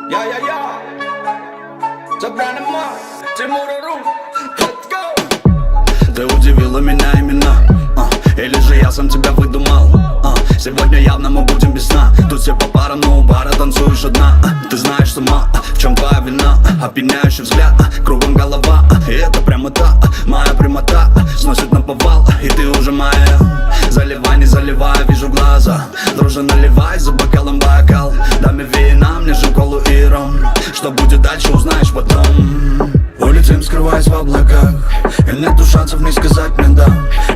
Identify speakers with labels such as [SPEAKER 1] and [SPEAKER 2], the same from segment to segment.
[SPEAKER 1] Я Забранема, Тимуру, let's go.
[SPEAKER 2] Ты удивила меня именно, или же я сам тебя выдумал. Сегодня явно мы будем без сна. Тут все по парам, но у бара танцуешь одна. Ты знаешь сама, в чем твоя вина. Опьяняющий взгляд, кругом голова. И это прямо та, моя прямота сносит на повал, и ты уже моя. Заливай, не заливай, вижу глаза. Друже, наливай за бокалом бокал. Даме вина, мне же колу и ром. Что будет дальше, узнаешь потом. Улетим, скрываясь в облаках, и нету шансов не сказать мне да.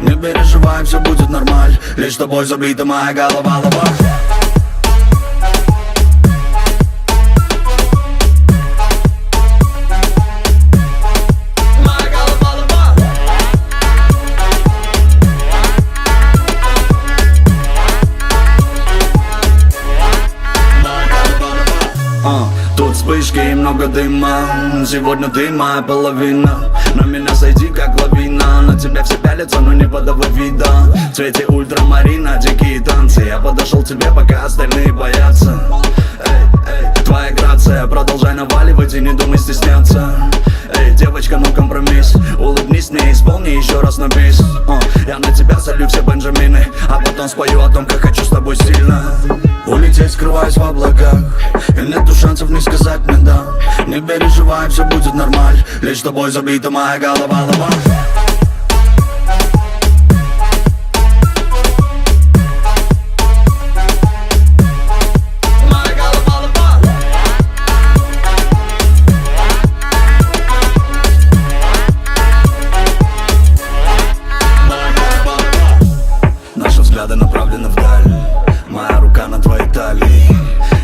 [SPEAKER 2] Не переживай, все будет нормально. Лишь тобой забита моя голова, лава. Тут вспышки и много дыма. Сегодня ты моя половина. На меня сойди как лавина. На тебя все пялятся, но не подавай вида. В цвете ультрамарина, дикие танцы. Я подошел к тебе, пока остальные боятся. Эй, твоя грация, продолжай наваливать и не думай стесняться. Эй, девочка, ну компромисс. Улыбнись мне, исполни еще раз на бис. Я на тебя солью все бенджамины, а потом спою о том, как хочу с тобой сильно. Улететь, скрываясь в облаках, и нету шансов не сказать мне да. Не переживай, все будет нормально. Лишь тобой забита моя голова, лава. Наши взгляды направлены вдаль. Моя рука на твоей талии.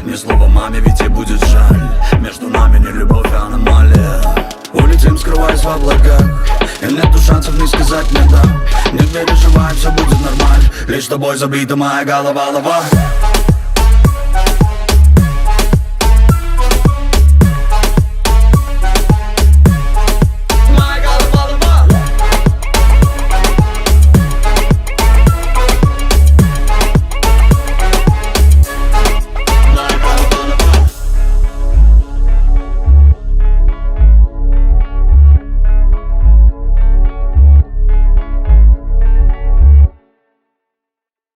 [SPEAKER 2] Ни слова маме, ведь ей будет жаль. Между нами не любовь, а аномалия. Улетим, скрываясь в облаках, и нету шансов не сказать мне да. Не переживай, все будет нормально. Лишь тобой забита моя голова, лава.